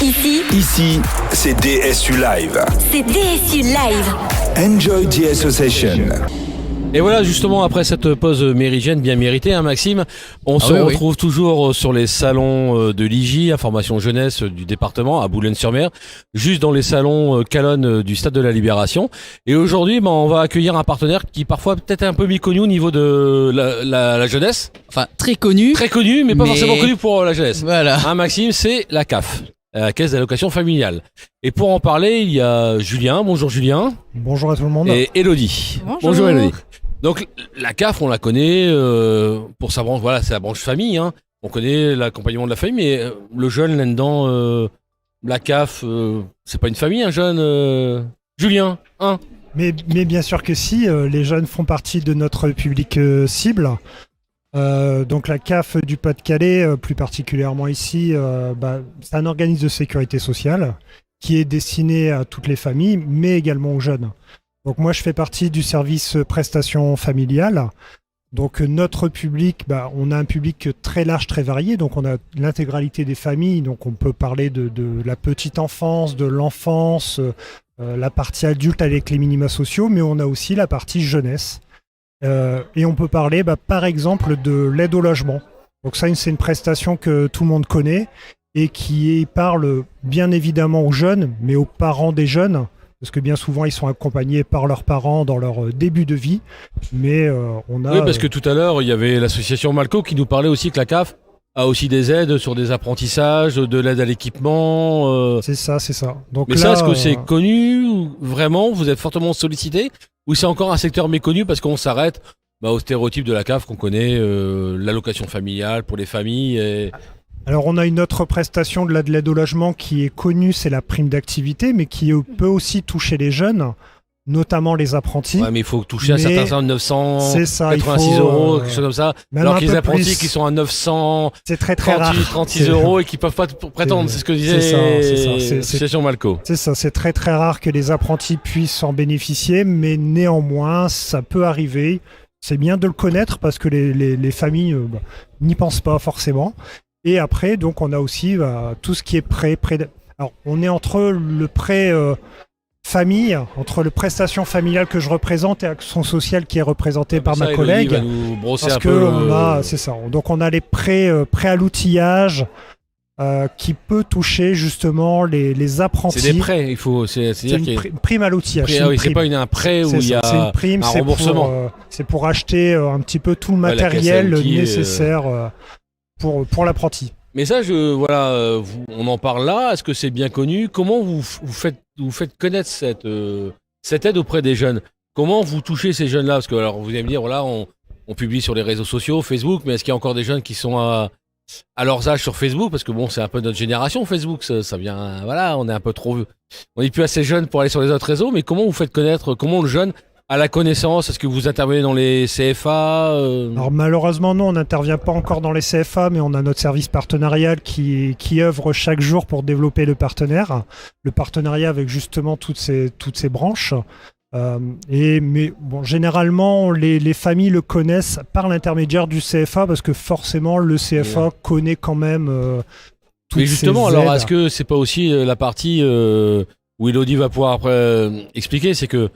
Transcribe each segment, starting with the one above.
Ici, c'est DSU Live. C'est DSU Live. Enjoy DSU Session. Et voilà, justement, après cette pause méridienne bien méritée, Maxime, on se retrouve toujours sur les salons de l'IJ, information jeunesse du département, à Boulogne-sur-Mer, juste dans les salons Calonne du Stade de la Libération. Et aujourd'hui, on va accueillir un partenaire qui parfois peut-être un peu méconnu au niveau de la jeunesse. Enfin, très connu. Très connu, mais pas forcément connu pour la jeunesse. Voilà. Maxime, c'est la CAF. La caisse d'allocation familiale. Et pour en parler, il y a Julien. Bonjour Julien. Bonjour à tout le monde. Et Elodie. Bonjour Elodie. Donc la CAF, on la connaît pour sa branche, voilà, c'est la branche famille. Hein. On connaît l'accompagnement de la famille, mais le jeune là-dedans, la CAF, c'est pas une famille, un jeune. Julien, hein. Mais bien sûr que si, les jeunes font partie de notre public cible. Donc la CAF du Pas-de-Calais, plus particulièrement ici, c'est un organisme de sécurité sociale qui est destiné à toutes les familles, mais également aux jeunes. Donc moi je fais partie du service prestations familiales. Donc notre public, on a un public très large, très varié. Donc on a l'intégralité des familles. Donc on peut parler de la petite enfance, de l'enfance, la partie adulte avec les minima sociaux, mais on a aussi la partie jeunesse. Et on peut parler par exemple de l'aide au logement. Donc ça, c'est une prestation que tout le monde connaît et qui parle bien évidemment aux jeunes, mais aux parents des jeunes, parce que bien souvent ils sont accompagnés par leurs parents dans leur début de vie. Mais on a... Oui, parce que tout à l'heure, il y avait l'association Malco qui nous parlait aussi que la CAF a aussi des aides sur des apprentissages, de l'aide à l'équipement. C'est ça. Donc mais là, ça, est-ce que c'est connu vraiment? Vous êtes fortement sollicité? Ou c'est encore un secteur méconnu parce qu'on s'arrête au stéréotype de la CAF qu'on connaît, l'allocation familiale pour les familles et... Alors on a une autre prestation de l'aide au logement qui est connue, c'est la prime d'activité, mais qui peut aussi toucher les jeunes, notamment les apprentis. Ouais, mais il faut toucher un certain nombre, 986 euros, quelque chose comme ça. Alors que les apprentis qui sont à 900, c'est très rare. 36 euros et qui peuvent pas prétendre, c'est ce que disait l'association Malco. C'est ça, c'est très rare que les apprentis puissent en bénéficier, mais néanmoins, ça peut arriver. C'est bien de le connaître parce que les familles n'y pensent pas forcément. Et après, donc, on a aussi tout ce qui est prêt. Alors, on est entre le prêt famille, entre le prestation familiale que je représente et action sociale qui est représentée par ma collègue. Va nous brosser parce un que peu c'est ça. Donc, on a les prêts à l'outillage qui peut toucher justement les apprentis. C'est des prêts, c'est-à-dire qu'il y a une prime à l'outillage. C'est pas un prêt où il y a une prime, un remboursement. C'est pour acheter un petit peu tout le matériel nécessaire pour l'apprenti. Mais ça, on en parle là. Est-ce que c'est bien connu? Comment vous faites connaître cette aide auprès des jeunes? Comment vous touchez ces jeunes-là? Parce que alors vous allez me dire, voilà, on publie sur les réseaux sociaux, Facebook, mais est-ce qu'il y a encore des jeunes qui sont à leurs âges sur Facebook? Parce que c'est un peu notre génération, Facebook. Ça vient, voilà, on est un peu trop, on n'est plus assez jeune pour aller sur les autres réseaux. Mais comment vous faites connaître? Comment le jeune à la connaissance? Est-ce que vous intervenez dans les CFA Alors malheureusement non, on n'intervient pas encore dans les CFA, mais on a notre service partenarial qui œuvre chaque jour pour développer le partenariat avec justement toutes ces branches. Généralement les familles le connaissent par l'intermédiaire du CFA parce que forcément le CFA connaît quand même toutes mais justement, ces aides. alors est-ce que c'est pas aussi la partie où Elodie va pouvoir après expliquer, c'est que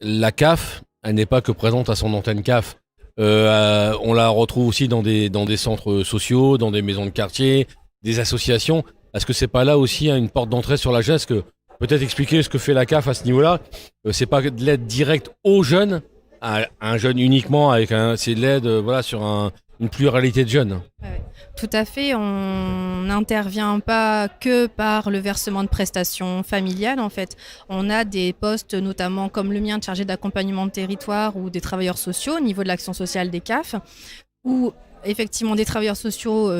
la CAF, elle n'est pas que présente à son antenne CAF. On la retrouve aussi dans des centres sociaux, dans des maisons de quartier, des associations. Est-ce que c'est pas là aussi une porte d'entrée sur la jeunesse? Que peut-être expliquer ce que fait la CAF à ce niveau-là. C'est pas de l'aide directe aux jeunes, à un jeune uniquement, c'est de l'aide sur une pluralité de jeunes. Ouais, tout à fait, on n'intervient pas que par le versement de prestations familiales en fait. On a des postes notamment comme le mien de chargé d'accompagnement de territoire ou des travailleurs sociaux au niveau de l'action sociale des CAF où effectivement des travailleurs sociaux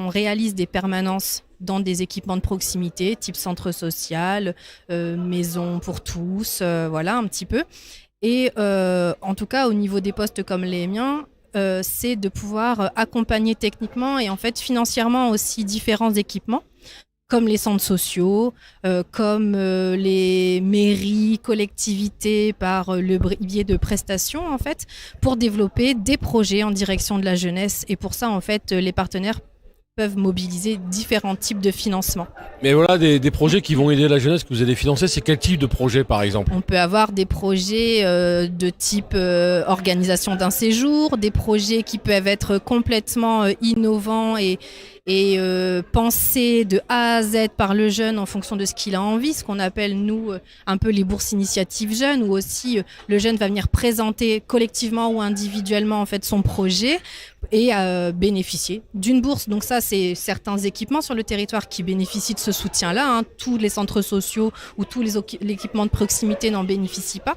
réalisent des permanences dans des équipements de proximité type centre social, maison pour tous, voilà un petit peu. Et en tout cas au niveau des postes comme les miens, c'est de pouvoir accompagner techniquement et en fait financièrement aussi différents équipements comme les centres sociaux, comme les mairies, collectivités par le biais de prestations en fait, pour développer des projets en direction de la jeunesse. Et pour ça en fait les partenaires peuvent mobiliser différents types de financements. Mais voilà, des projets qui vont aider la jeunesse que vous allez financer, c'est quel type de projet par exemple? On peut avoir des projets de type organisation d'un séjour, des projets qui peuvent être complètement innovants et pensés de A à Z par le jeune en fonction de ce qu'il a envie, ce qu'on appelle nous un peu les bourses initiatives jeunes, où aussi le jeune va venir présenter collectivement ou individuellement en fait son projet et bénéficier d'une bourse. Donc ça, c'est certains équipements sur le territoire qui bénéficient de ce soutien-là. Hein. Tous les centres sociaux ou tous l'équipement de proximité n'en bénéficient pas.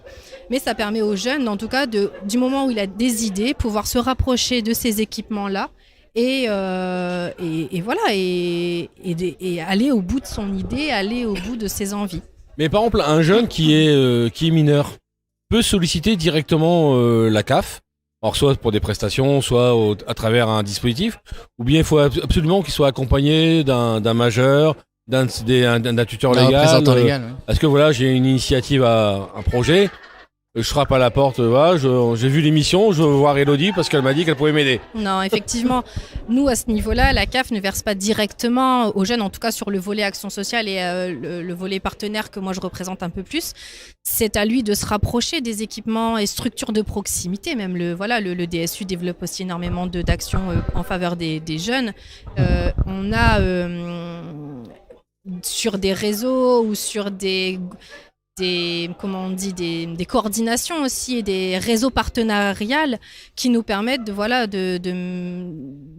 Mais ça permet aux jeunes, en tout cas, du moment où il a des idées, pouvoir se rapprocher de ces équipements-là et voilà, et aller au bout de son idée, aller au bout de ses envies. Mais par exemple, un jeune qui est mineur peut solliciter directement la CAF, alors soit pour des prestations, soit à travers un dispositif, ou bien il faut absolument qu'il soit accompagné d'un majeur, d'un tuteur légal. Représentant légal, oui. Est-ce que voilà, j'ai une initiative à un projet, je frappe à la porte, voilà, j'ai vu l'émission, je veux voir Elodie parce qu'elle m'a dit qu'elle pouvait m'aider. Non, effectivement, nous à ce niveau-là, la CAF ne verse pas directement aux jeunes, en tout cas sur le volet action sociale et le volet partenaire que moi je représente un peu plus. C'est à lui de se rapprocher des équipements et structures de proximité. Même le DSU développe aussi énormément d'actions en faveur des jeunes. On a sur des réseaux ou sur des coordinations aussi et des réseaux partenariales qui nous permettent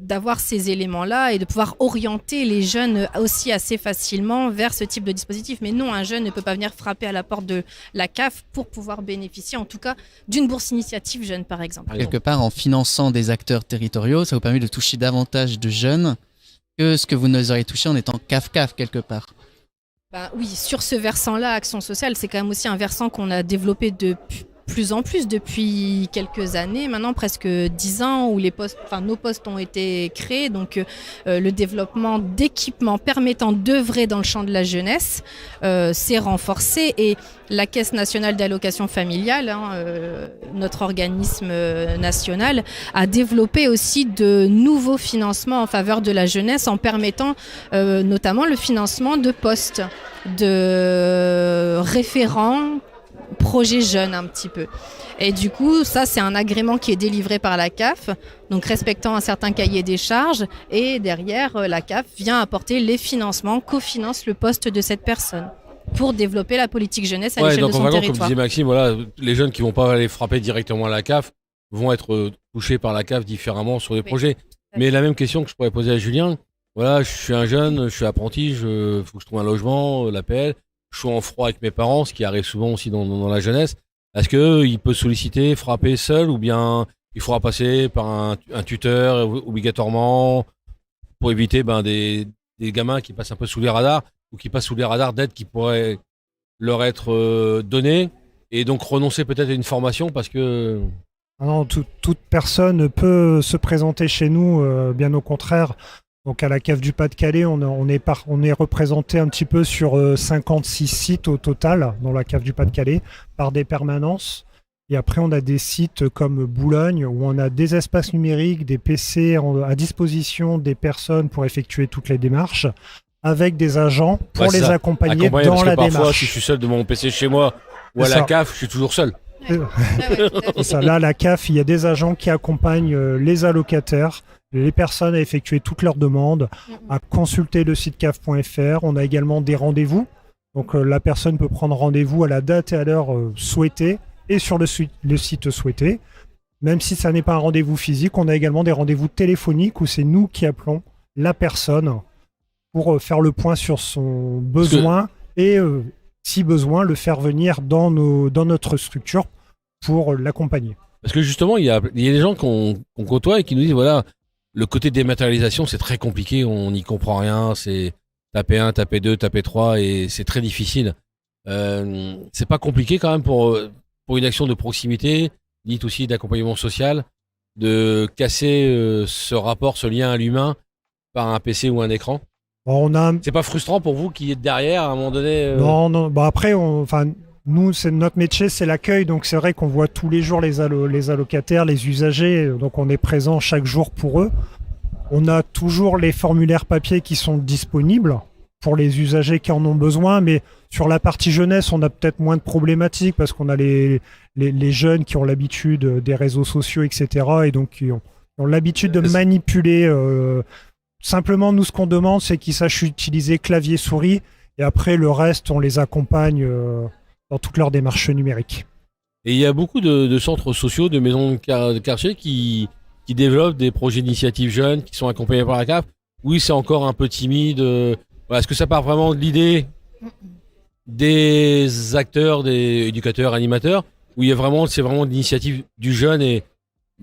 d'avoir ces éléments-là et de pouvoir orienter les jeunes aussi assez facilement vers ce type de dispositif. Mais non, un jeune ne peut pas venir frapper à la porte de la CAF pour pouvoir bénéficier en tout cas d'une bourse initiative jeune par exemple. Quelque part, en finançant des acteurs territoriaux, ça vous permet de toucher davantage de jeunes que ce que vous nous auriez touché en étant CAF quelque part. Oui, sur ce versant-là, action sociale, c'est quand même aussi un versant qu'on a développé de plus en plus depuis quelques années, maintenant presque 10 ans, où nos postes ont été créés. Donc le développement d'équipements permettant d'œuvrer dans le champ de la jeunesse s'est renforcé et la Caisse nationale d'allocation familiale, notre organisme national, a développé aussi de nouveaux financements en faveur de la jeunesse en permettant notamment le financement de postes, de référents, projet jeune un petit peu. Et du coup, ça, c'est un agrément qui est délivré par la CAF, donc respectant un certain cahier des charges. Et derrière, la CAF vient apporter les financements, cofinance le poste de cette personne pour développer la politique jeunesse à l'échelle de son territoire. Comme disait Maxime, voilà, les jeunes qui ne vont pas aller frapper directement à la CAF vont être touchés par la CAF différemment sur des projets. Mais la même question que je pourrais poser à Julien, voilà, je suis un jeune, je suis apprenti, faut que je trouve un logement, l'APL. Je suis en froid avec mes parents, ce qui arrive souvent aussi dans la jeunesse. Est-ce qu'il peut solliciter, frapper seul ou bien il faudra passer par un tuteur obligatoirement pour éviter des gamins qui passent un peu sous les radars ou qui passent sous les radars d'aides qui pourraient leur être données et donc renoncer peut-être à une formation parce que... Non, toute personne peut se présenter chez nous, bien au contraire. Donc à la CAF du Pas-de-Calais, on est représenté un petit peu sur 56 sites au total dans la CAF du Pas-de-Calais par des permanences. Et après, on a des sites comme Boulogne où on a des espaces numériques, des PC à disposition des personnes pour effectuer toutes les démarches, avec des agents pour les accompagner dans parce que la parfois, démarche. Si je suis seul de mon PC chez moi ou à la CAF, je suis toujours seul. C'est ça. Là, à la CAF, il y a des agents qui accompagnent les allocataires, les personnes à effectuer toutes leurs demandes, à consulter le site caf.fr. On a également des rendez-vous. Donc la personne peut prendre rendez-vous à la date et à l'heure souhaitée et sur le site souhaité. Même si ça n'est pas un rendez-vous physique, on a également des rendez-vous téléphoniques où c'est nous qui appelons la personne pour faire le point sur son besoin et si besoin, le faire venir dans notre structure pour l'accompagner. Parce que justement, il y a des gens qu'on côtoie et qui nous disent, voilà, le côté dématérialisation, c'est très compliqué, on n'y comprend rien, c'est taper 1, taper 2, taper 3 et c'est très difficile. C'est pas compliqué quand même pour une action de proximité, dite aussi d'accompagnement social, de casser ce rapport, ce lien à l'humain par un PC ou un écran? C'est pas frustrant pour vous qui êtes derrière à un moment donné Non. Après, nous, notre métier, c'est l'accueil. Donc, c'est vrai qu'on voit tous les jours les allocataires, les usagers. Donc, on est présent chaque jour pour eux. On a toujours les formulaires papier qui sont disponibles pour les usagers qui en ont besoin, mais sur la partie jeunesse, on a peut-être moins de problématiques parce qu'on a les jeunes qui ont l'habitude des réseaux sociaux, etc. et donc qui ont l'habitude de manipuler. Simplement, nous, ce qu'on demande, c'est qu'ils sachent utiliser clavier-souris et après, le reste, on les accompagne dans toute leur démarche numérique. Et il y a beaucoup de centres sociaux, de maisons de quartier qui développent des projets d'initiatives jeunes qui sont accompagnés par la CAF. Oui, c'est encore un peu timide. Est-ce que ça part vraiment de l'idée des acteurs, des éducateurs, animateurs, où c'est vraiment l'initiative du jeune et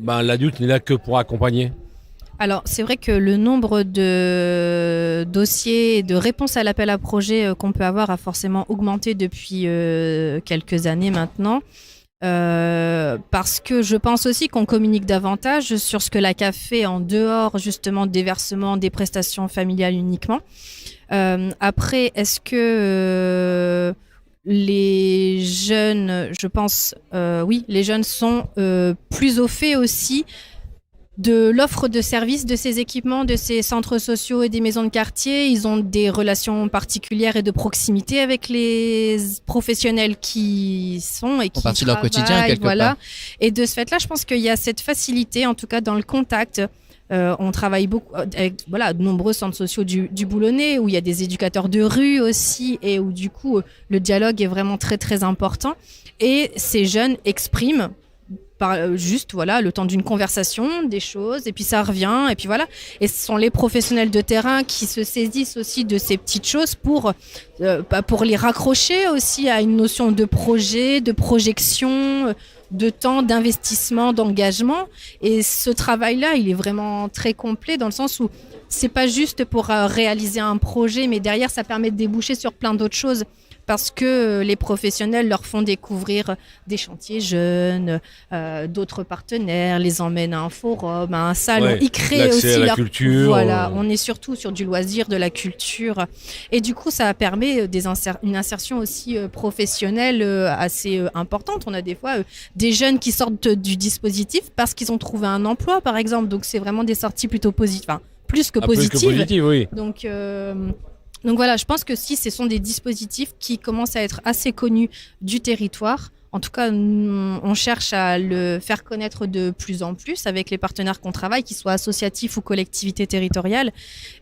l'adulte n'est là que pour accompagner? Alors, c'est vrai que le nombre de dossiers et de réponses à l'appel à projet qu'on peut avoir a forcément augmenté depuis quelques années maintenant. Parce que je pense aussi qu'on communique davantage sur ce que la CAF fait en dehors justement des versements, des prestations familiales uniquement. Après, est-ce que les jeunes, je pense, oui, les jeunes sont plus au fait aussi de l'offre de services de ces équipements, de ces centres sociaux et des maisons de quartier. Ils ont des relations particulières et de proximité avec les professionnels qui sont et qui font partie de leur quotidien quelque part. Et de ce fait-là, je pense qu'il y a cette facilité, en tout cas dans le contact. On travaille beaucoup avec de nombreux centres sociaux du Boulonnais où il y a des éducateurs de rue aussi et où du coup le dialogue est vraiment très très important. Et ces jeunes expriment juste le temps d'une conversation, des choses, et puis ça revient, et puis voilà. Et ce sont les professionnels de terrain qui se saisissent aussi de ces petites choses pour les raccrocher aussi à une notion de projet, de projection, de temps, d'investissement, d'engagement. Et ce travail-là, il est vraiment très complet dans le sens où c'est pas juste pour réaliser un projet, mais derrière, ça permet de déboucher sur plein d'autres choses. Parce que les professionnels leur font découvrir des chantiers jeunes, d'autres partenaires, les emmènent à un forum, à un salon. Ils créent aussi la culture. Voilà, on est surtout sur du loisir, de la culture. Et du coup, ça permet une insertion aussi professionnelle assez importante. On a des fois des jeunes qui sortent du dispositif parce qu'ils ont trouvé un emploi, par exemple. Donc, c'est vraiment des sorties plutôt positives. Enfin, plus que positives. Oui. Donc voilà, je pense que si ce sont des dispositifs qui commencent à être assez connus du territoire, en tout cas, on cherche à le faire connaître de plus en plus avec les partenaires qu'on travaille, qu'ils soient associatifs ou collectivités territoriales.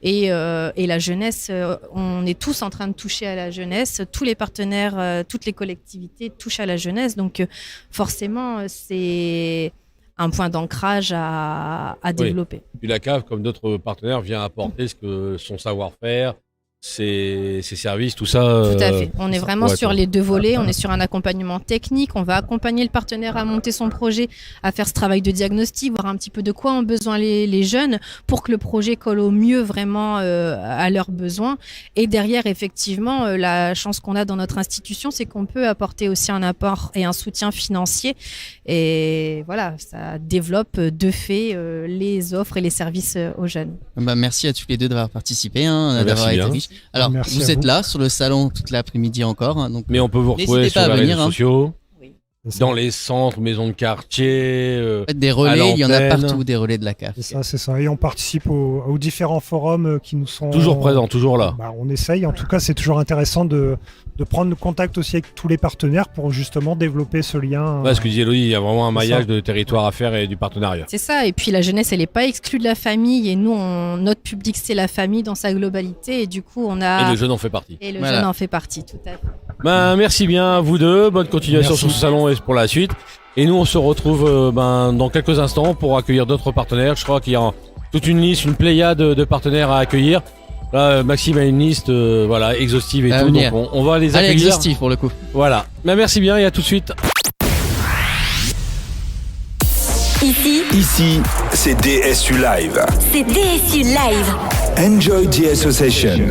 Et la jeunesse, on est tous en train de toucher à la jeunesse. Tous les partenaires, toutes les collectivités touchent à la jeunesse. Donc forcément, c'est un point d'ancrage à développer. Puis la CAF, comme d'autres partenaires, vient apporter son savoir-faire, ses services, tout ça. Tout à fait. On est vraiment sur les deux volets. On est sur un accompagnement technique. On va accompagner le partenaire à monter son projet, à faire ce travail de diagnostic, voir un petit peu de quoi ont besoin les jeunes pour que le projet colle au mieux vraiment à leurs besoins. Et derrière, effectivement, la chance qu'on a dans notre institution, c'est qu'on peut apporter aussi un apport et un soutien financier. Et voilà, ça développe de fait les offres et les services aux jeunes. Merci à tous les deux d'avoir participé, d'avoir été riches. Alors, vous êtes là sur le salon toute l'après-midi encore. Donc, mais on peut vous retrouver sur les réseaux sociaux, dans les centres, maisons de quartier. Des relais, il y en a partout, des relais de la CAF. C'est ça. Et on participe aux différents forums qui nous sont... Toujours présents, toujours là. On essaye. En tout cas, c'est toujours intéressant de prendre contact aussi avec tous les partenaires pour justement développer ce lien. Ce que disait Elodie, il y a vraiment un maillage de territoire à faire et du partenariat. C'est ça, et puis la jeunesse, elle n'est pas exclue de la famille, et nous, notre public, c'est la famille dans sa globalité, et du coup, on a... Et le jeune en fait partie. Et le jeune en fait partie, tout à fait. Merci bien à vous deux, bonne continuation sur ce salon et pour la suite. Et nous, on se retrouve dans quelques instants pour accueillir d'autres partenaires. Je crois qu'il y a toute une liste, une pléiade de partenaires à accueillir. Là, Maxime a une liste exhaustive et tout, donc on va les accueillir. Exhaustive pour le coup. Voilà. Merci bien et à tout de suite. Ici, c'est DSU Live. C'est DSU Live. Enjoy the association.